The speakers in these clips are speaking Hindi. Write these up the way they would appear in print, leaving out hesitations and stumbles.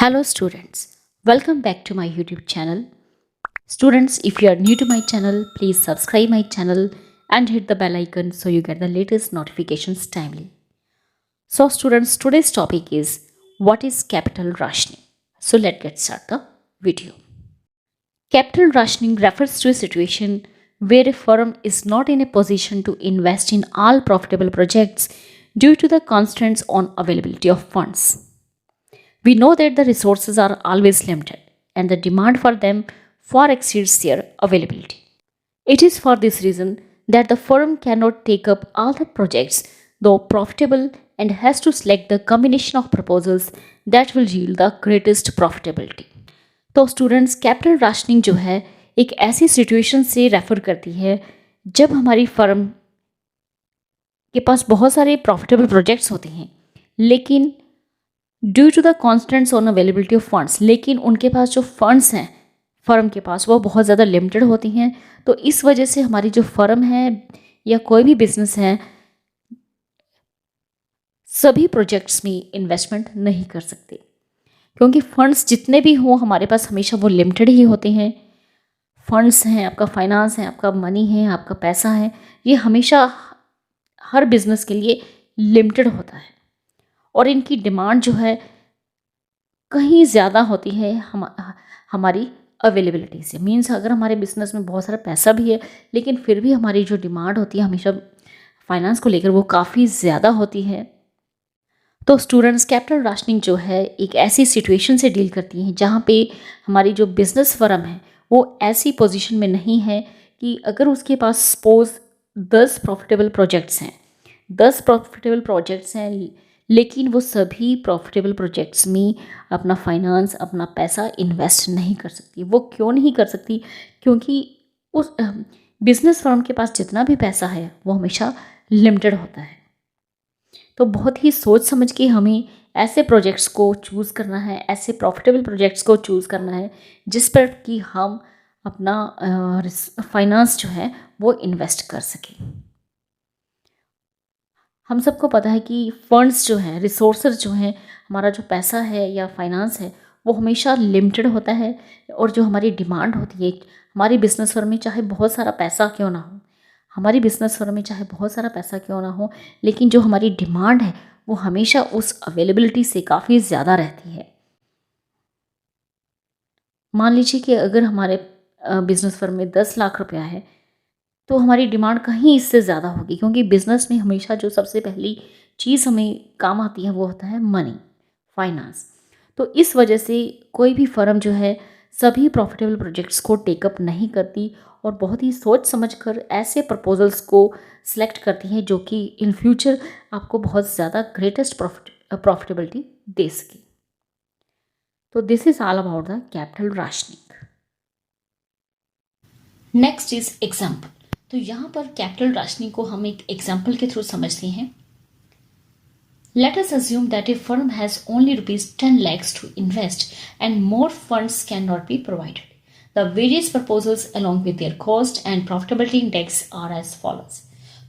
Hello students, welcome back to my YouTube channel. Students, if you are new to my channel, please subscribe my channel and hit the bell icon so you get the latest notifications timely. So students, today's topic is what is capital rationing. So let's get start the video. Capital rationing refers to a situation where a firm is not in a position to invest in all profitable projects due to the constraints on availability of funds. We know that the resources are always limited and the demand for them far exceeds their availability. It is for this reason that the firm cannot take up all the projects, though profitable, and has to select the combination of proposals that will yield the greatest profitability. तो स्टूडेंट्स कैपिटल राशनिंग जो है एक ऐसी सिचुएशन से रेफर करती है जब हमारी फर्म के पास बहुत सारे प्रॉफिटेबल प्रोजेक्ट्स होते हैं लेकिन due to the constants on availability of funds, लेकिन उनके पास जो फंड्स हैं फर्म के पास वो बहुत ज़्यादा लिमिटेड होती हैं। तो इस वजह से हमारी जो फर्म है या कोई भी बिजनेस है सभी प्रोजेक्ट्स में इन्वेस्टमेंट नहीं कर सकते क्योंकि फंड्स जितने भी हों हमारे पास हमेशा वो लिमिटेड ही होते हैं। फंड्स हैं, आपका फाइनेंस है, आपका मनी है, आपका पैसा है, ये हमेशा हर बिजनेस के लिए लिमिटेड होता है और इनकी डिमांड जो है कहीं ज़्यादा होती है हमारी अवेलेबिलिटी से। मीन्स अगर हमारे बिजनेस में बहुत सारा पैसा भी है लेकिन फिर भी हमारी जो डिमांड होती है हमेशा फाइनेंस को लेकर वो काफ़ी ज़्यादा होती है। तो स्टूडेंट्स कैपिटल राशनिंग जो है एक ऐसी सिचुएशन से डील करती है जहाँ पे हमारी जो बिजनेस फर्म है वो ऐसी पोजीशन में नहीं है कि अगर उसके पास सपोज 10 प्रॉफिटेबल प्रोजेक्ट्स हैं लेकिन वो सभी प्रॉफिटेबल प्रोजेक्ट्स में अपना फाइनेंस, अपना पैसा इन्वेस्ट नहीं कर सकती। वो क्यों नहीं कर सकती? क्योंकि उस बिजनेस फर्म के पास जितना भी पैसा है वो हमेशा लिमिटेड होता है। तो बहुत ही सोच समझ के हमें ऐसे प्रोजेक्ट्स को चूज़ करना है, ऐसे प्रॉफिटेबल प्रोजेक्ट्स को चूज़ करना है जिस पर कि हम अपना फाइनेंस जो है वो इन्वेस्ट कर सकें। हम सबको पता है कि फंड्स जो हैं, रिसोर्सेज जो हैं, हमारा जो पैसा है या फाइनेंस है वो हमेशा लिमिटेड होता है और जो हमारी डिमांड होती है हमारी बिजनेस फर्म में चाहे बहुत सारा पैसा क्यों ना हो, लेकिन जो हमारी डिमांड है वो हमेशा उस अवेलेबिलिटी से काफ़ी ज़्यादा रहती है। मान लीजिए कि अगर हमारे बिजनेस फर्म में 10 लाख रुपया है तो हमारी डिमांड कहीं इससे ज़्यादा होगी क्योंकि बिज़नेस में हमेशा जो सबसे पहली चीज़ हमें काम आती है वो होता है मनी, फाइनेंस। तो इस वजह से कोई भी फर्म जो है सभी प्रॉफिटेबल प्रोजेक्ट्स को टेकअप नहीं करती और बहुत ही सोच समझकर ऐसे प्रपोजल्स को सिलेक्ट करती है जो कि इन फ्यूचर आपको बहुत ज़्यादा ग्रेटेस्ट प्रॉफिटेबिलिटी दे सके। तो this is all about the capital rationing. Next is example. तो यहाँ पर कैपिटल राशनिंग को हम एक एग्जाम्पल के थ्रू समझते हैं। Let us assume that a firm has only rupees 10 lakhs to invest and more funds cannot be provided. The various proposals along with their cost and profitability index are as follows.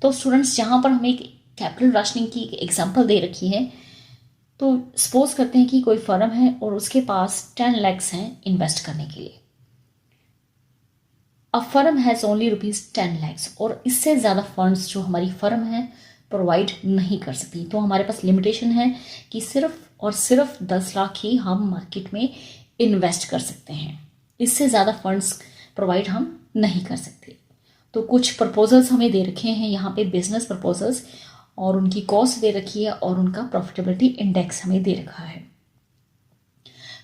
तो स्टूडेंट्स यहाँ पर हमें एक कैपिटल राशनिंग की एग्जाम्पल दे रखी है। तो सपोज करते हैं कि कोई फर्म है और उसके पास 10 lakhs हैं इन्वेस्ट करने के लिए। अ firm has only rupees 10 lakhs और इससे ज़्यादा फंड्स जो हमारी फर्म है प्रोवाइड नहीं कर सकती। तो हमारे पास लिमिटेशन है कि सिर्फ और सिर्फ 10 लाख ही हम मार्केट में इन्वेस्ट कर सकते हैं, इससे ज़्यादा फंड्स प्रोवाइड हम नहीं कर सकते। तो कुछ प्रपोजल्स हमें दे रखे हैं यहाँ पे, बिजनेस प्रपोजल्स, और उनकी कॉस्ट दे रखी है और उनका प्रॉफिटेबिलिटी इंडेक्स हमें दे रखा है।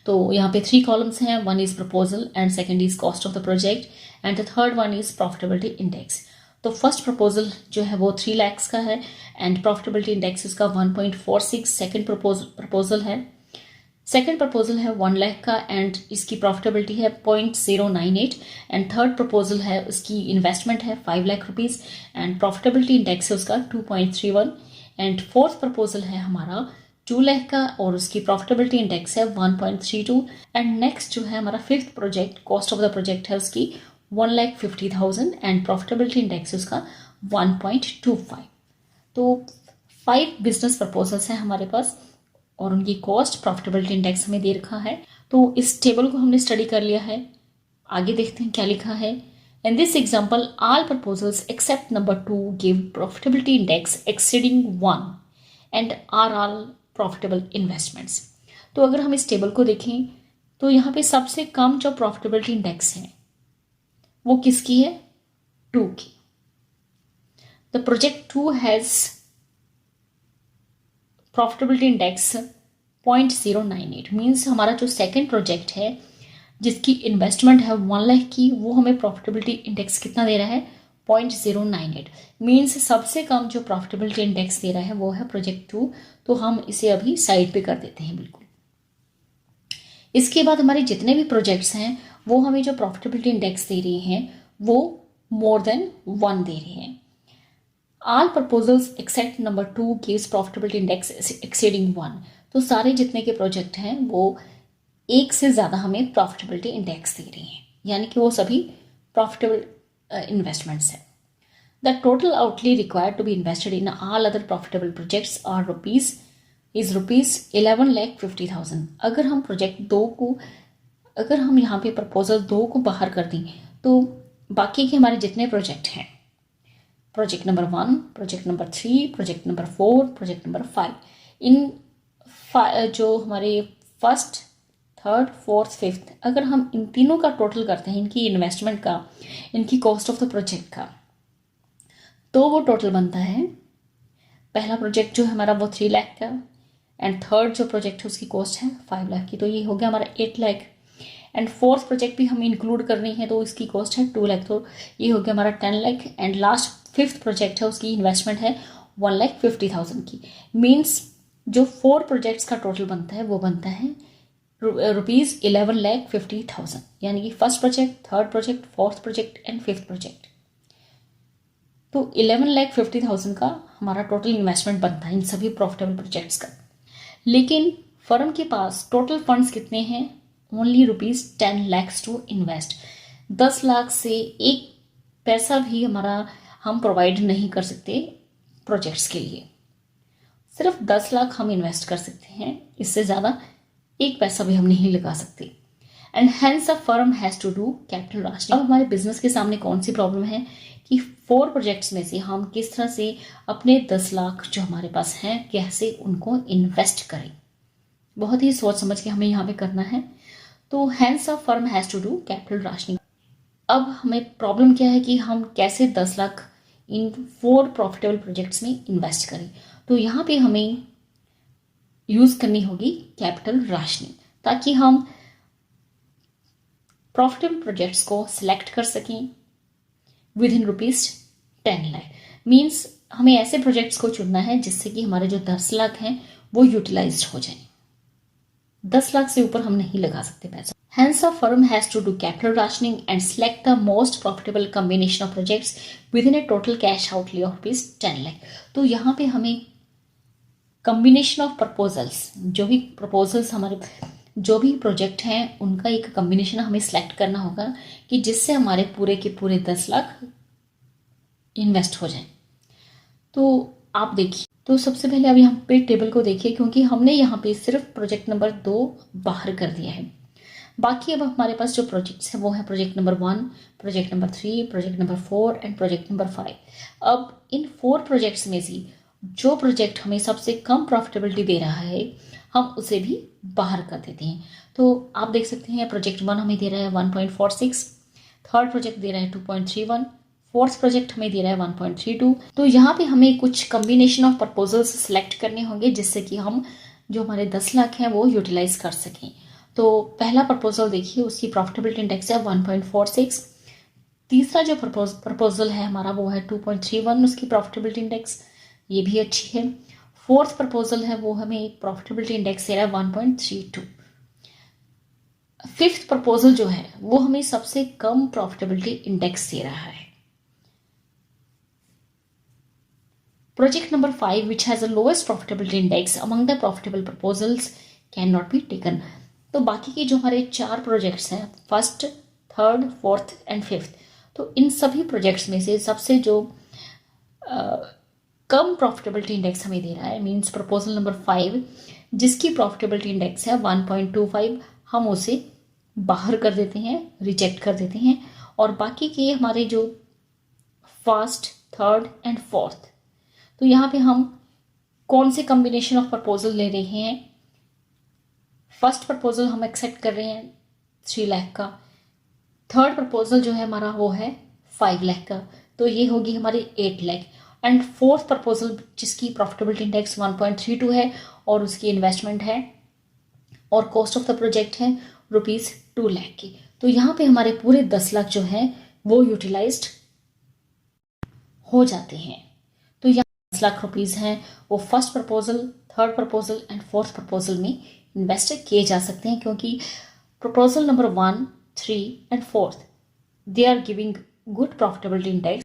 तो यहाँ पे 3 कॉलम्स हैं, 1 is proposal and second is cost of the project and the third one is profitability index. तो फर्स्ट प्रपोजल जो है वो 3 lakhs का है एंड प्रॉफिटेबिलिटी इंडेक्स इसका 1.46। सेकेंड प्रपोजल है 1 lakh का एंड इसकी प्रॉफिटेबिलिटी है 0.098 एंड थर्ड प्रपोजल है उसकी इन्वेस्टमेंट है 5 lakh rupees and profitability index है उसका 2.31 एंड फोर्थ प्रपोजल है हमारा 2 लाख का और उसकी प्रॉफिटेबिलिटी इंडेक्स है 1.32 एंड नेक्स्ट जो है हमारा fifth project, cost of the project है उसकी 1,50,000 एंड प्रॉफिटेबिलिटी इंडेक्स उसका 1.25। तो 5 बिजनेस प्रपोजल्स हैं हमारे पास और उनकी कॉस्ट प्रॉफिटेबिलिटी इंडेक्स हमें दे रखा है। तो इस टेबल को हमने स्टडी कर लिया है। आगे देखते हैं क्या लिखा है। In this example all proposals except number 2 give profitability index exceeding 1 and are all profitable investments. तो अगर हम इस टेबल को देखें तो यहाँ पे सबसे कम जो प्रॉफिटेबिलिटी इंडेक्स है वो किसकी है? 2 की। The project 2 has profitability index 0.098 means हमारा जो सेकेंड प्रोजेक्ट है जिसकी इन्वेस्टमेंट है 1 लाख की, वो हमें प्रॉफिटेबिलिटी इंडेक्स कितना दे रहा है? 0.098 मीन्स सबसे कम जो प्रॉफिटेबिलिटी इंडेक्स दे रहा है वो है प्रोजेक्ट 2। तो हम इसे अभी साइड पे कर देते हैं बिल्कुल। इसके बाद हमारे जितने भी प्रोजेक्ट्स हैं वो हमें जो प्रॉफिटेबिलिटी इंडेक्स दे रहे हैं वो मोर देन 1 दे रहे हैं। All proposals except number 2 gives profitability index exceeding 1। तो सारे जितने के प्रोजेक्ट हैं वो एक से ज़्यादा हमें प्रॉफिटेबिलिटी इंडेक्स दे रहे हैं, यानी कि वो सभी प्रॉफिटेबल इन्वेस्टमेंट्स हैं। The total outlay required to be invested in all other profitable projects are rupees 11,50,000। अगर हम प्रोजेक्ट 2 को, अगर हम यहाँ पे प्रपोजल 2 को बाहर कर दें तो बाकी के हमारे जितने प्रोजेक्ट हैं, project number 1, project number 3, project number 4, project number 5, इन जो हमारे फर्स्ट, थर्ड, फोर्थ, फिफ्थ, अगर हम इन तीनों का टोटल करते हैं, इनकी इन्वेस्टमेंट का, इनकी कॉस्ट ऑफ द प्रोजेक्ट का, तो वो टोटल बनता है। पहला प्रोजेक्ट जो है हमारा वो 3 लाख का, एंड थर्ड जो प्रोजेक्ट है उसकी कॉस्ट है 5 लाख की, तो ये हो गया हमारा 8 लाख। एंड फोर्थ प्रोजेक्ट भी हम इंक्लूड कर रहे हैं तो इसकी कॉस्ट है 2 लाख, तो ये हो गया हमारा 10 lakh. And last fifth project है उसकी इन्वेस्टमेंट है 1,50,000 की। मीन्स जो 4 प्रोजेक्ट्स का टोटल बनता है वो बनता है रुपीज़ 11,50,000, यानी कि first project, third project, fourth project and fifth project. तो 11,50,000 का हमारा टोटल इन्वेस्टमेंट बनता है इन सभी प्रॉफिटेबल प्रोजेक्ट्स का। लेकिन फर्म के पास टोटल फंड्स कितने हैं? Only rupees 10 lakhs to invest. 10 lakh से एक पैसा भी हमारा हम प्रोवाइड नहीं कर सकते प्रोजेक्ट्स के लिए। सिर्फ 10 लाख हम इन्वेस्ट कर सकते हैं, इससे ज़्यादा एक पैसा भी हम नहीं लगा सकते। And hence a firm has to do capital rationing. अब हमारे बिजनेस के सामने कौन सी प्रॉब्लम है कि 4 प्रोजेक्ट्स में से हम किस तरह से अपने 10 लाख जो हमारे पास हैं कैसे उनको इन्वेस्ट करें। बहुत ही सोच समझ के हमें यहाँ पे करना है। तो hence a firm has to do capital rationing. अब हमें प्रॉब्लम क्या है कि हम कैसे 10 लाख इन 4 प्रॉफिटेबल प्रोजेक्ट्स में इन्वेस्ट करें। तो यहाँ पे हमें यूज़ करनी होगी कैपिटल राशनिंग, ताकि हम प्रॉफिटेबल प्रोजेक्ट्स को सिलेक्ट कर सकें with in rupees 10 lakh. Means हमें ऐसे प्रोजेक्ट्स को चुनना है जिससे कि हमारे जो 10 लाख हैं वो यूटिलाइज्ड हो जाए। 10 लाख से ऊपर हम नहीं लगा सकते पैसा। Hence, a firm has to do capital rationing and select the most profitable combination of projects within a total cash outlay of rupees 10 lakh। तो यहाँ पे हमें कम्बिनेशन ऑफ प्रपोजल्स, जो भी प्रपोजल्स हमारे जो भी प्रोजेक्ट हैं उनका एक कम्बिनेशन हमें सेलेक्ट करना होगा कि जिससे हमारे पूरे के पूरे 10 लाख इन्वेस्ट हो जाए। तो आप देखिए, तो सबसे पहले अब यहाँ पे टेबल को देखिए, क्योंकि हमने यहाँ पे सिर्फ प्रोजेक्ट नंबर 2 बाहर कर दिया है। बाकी अब हमारे पास जो प्रोजेक्ट्स हैं वो है project number 1, project number 3, project number 4 and project number 5। अब इन 4 प्रोजेक्ट्स में से जो प्रोजेक्ट हमें सबसे कम प्रॉफिटेबिलिटी दे रहा है हम उसे भी बाहर कर देते हैं। तो आप देख सकते हैं प्रोजेक्ट 1 हमें दे रहा है 1.46, थर्ड प्रोजेक्ट दे रहा है 2.31, फोर्थ प्रोजेक्ट हमें दे रहा है 1.32। तो यहाँ पे हमें कुछ कम्बिनेशन ऑफ प्रपोजल्स सेलेक्ट करने होंगे जिससे कि हम जो हमारे 10 लाख हैं वो यूटिलाइज कर सकें। तो पहला प्रपोजल देखिए, उसकी प्रॉफिटेबिलिटी इंडेक्स है 1.46। तीसरा जो प्रपोजल है हमारा वो है 2.31, उसकी प्रॉफिटेबिलिटी इंडेक्स, ये भी अच्छी है। फोर्थ प्रपोजल है वो हमें एक प्रॉफिटेबिलिटी इंडेक्स दे रहा है 1.32। फिफ्थ प्रपोजल जो है वो हमें सबसे कम प्रॉफिटेबिलिटी इंडेक्स दे रहा है। Project number 5 which has the lowest profitability index among the profitable proposals cannot be taken। तो बाकी के जो हमारे 4 प्रोजेक्ट्स हैं, first, third, fourth and fifth, तो इन सभी प्रोजेक्ट्स में से सबसे जो कम प्रॉफिटेबिलिटी इंडेक्स हमें दे रहा है, मींस प्रपोजल नंबर 5 जिसकी प्रॉफिटेबिलिटी इंडेक्स है 1.25, हम उसे बाहर कर देते हैं, रिजेक्ट कर देते हैं। और बाकी के हमारे जो फर्स्ट, थर्ड एंड फोर्थ, तो यहाँ पे हम कौन से कॉम्बिनेशन ऑफ प्रपोजल ले रहे हैं। फर्स्ट प्रपोजल हम एक्सेप्ट कर रहे हैं 3 लाख का, थर्ड प्रपोजल जो है हमारा वो है 5 लाख का, तो ये होगी हमारी 8 लाख। एंड फोर्थ प्रपोजल जिसकी प्रॉफिटेबिलिटी इंडेक्स 1.32 है और उसकी इन्वेस्टमेंट है और कॉस्ट ऑफ द प्रोजेक्ट है ₹2 लाख की, तो यहाँ पे हमारे पूरे 10 लाख जो है वो यूटिलाइज्ड हो जाते हैं। तो यहाँ 10 लाख रुपीज़ हैं वो first proposal, third proposal and fourth proposal में इन्वेस्ट किए जा सकते हैं, क्योंकि proposal number 1, 3 and fourth they are giving good profitability index.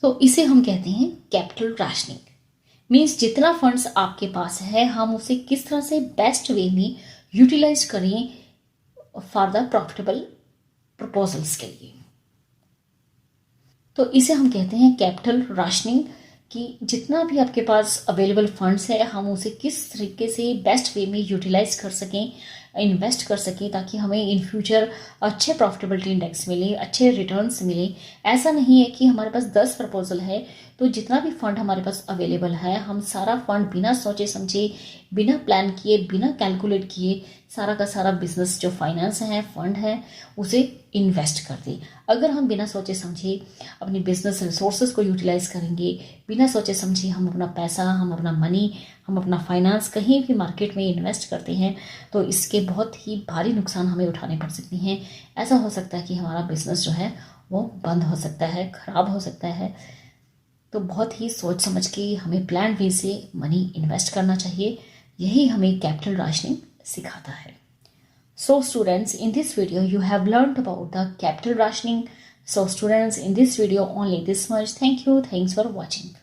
तो इसे हम कहते हैं कैपिटल राशनिंग। मीन्स जितना फंड्स आपके पास है हम उसे किस तरह से बेस्ट वे में यूटिलाइज करें फॉर द प्रॉफिटेबल प्रपोजल्स के लिए। तो इसे हम कहते हैं कैपिटल राशनिंग, कि जितना भी आपके पास अवेलेबल फंड्स है हम उसे किस तरीके से बेस्ट वे में यूटिलाइज कर सकें, इन्वेस्ट कर सकें, ताकि हमें इन फ्यूचर अच्छे प्रॉफिटेबिलिटी इंडेक्स मिले, अच्छे रिटर्न्स मिले। ऐसा नहीं है कि हमारे पास 10 प्रपोजल है तो जितना भी फंड हमारे पास अवेलेबल है हम सारा फंड बिना सोचे समझे, बिना प्लान किए, बिना कैलकुलेट किए सारा का सारा बिजनेस जो फाइनेंस है, फंड है, उसे इन्वेस्ट कर दें। अगर हम बिना सोचे समझे अपनी बिजनेस रिसोर्सेज को यूटिलाइज करेंगे, बिना सोचे समझे हम अपना पैसा, हम अपना मनी, हम अपना फाइनेंस कहीं भी मार्केट में इन्वेस्ट करते हैं तो इसके बहुत ही भारी नुकसान हमें उठाने पड़ सकते हैं। ऐसा हो सकता है कि हमारा बिजनेस जो है वो बंद हो सकता है, खराब हो सकता है। तो बहुत ही सोच समझ के हमें प्लान वे से मनी इन्वेस्ट करना चाहिए। यही हमें कैपिटल राशनिंग सिखाता है। So students, in this video you have learned about the capital rationing. So students, in this video only this much. Thank you. Thanks for watching.